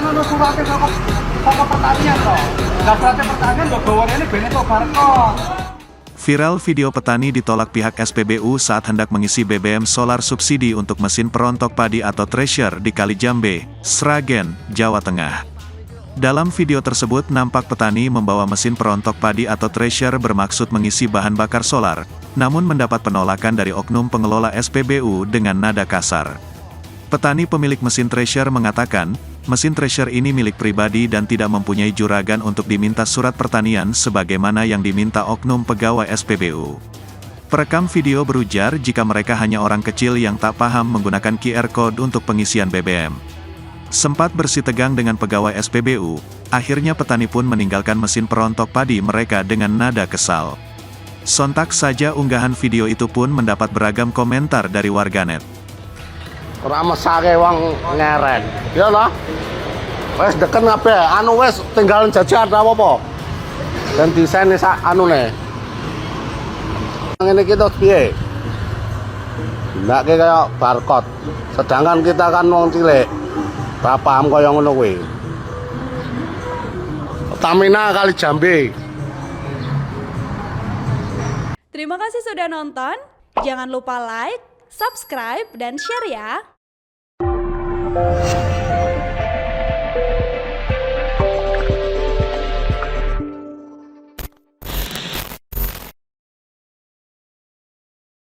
kan ono suratnya saka pertanian kok. Lah suratnya pertanian kok gawane ini ben entuk barcode. Viral video petani ditolak pihak SPBU saat hendak mengisi BBM solar subsidi untuk mesin perontok padi atau thresher di Kalijambe, Sragen, Jawa Tengah. Dalam video tersebut nampak petani membawa mesin perontok padi atau thresher bermaksud mengisi bahan bakar solar, namun mendapat penolakan dari oknum pengelola SPBU dengan nada kasar. Petani pemilik mesin thresher mengatakan, mesin thresher ini milik pribadi dan tidak mempunyai juragan untuk diminta surat pertanian sebagaimana yang diminta oknum pegawai SPBU. Perekam video berujar jika mereka hanya orang kecil yang tak paham menggunakan QR Code untuk pengisian BBM. Sempat bersitegang dengan pegawai SPBU, akhirnya petani pun meninggalkan mesin perontok padi mereka dengan nada kesal. Sontak saja unggahan video itu pun mendapat beragam komentar dari warganet. Ora mesake wong ngeren. Ya lah. Wes deken kabeh, anu wes tinggal jajan apa-apa. Dan desain sak anune. Ngene iki to piye? Ndak kaya barcode. Sedangkan kita kan wong cilik. Ora paham kaya ngono kuwi. Pertamina Kalijambe. Terima kasih sudah nonton. Jangan lupa like, subscribe, dan share ya.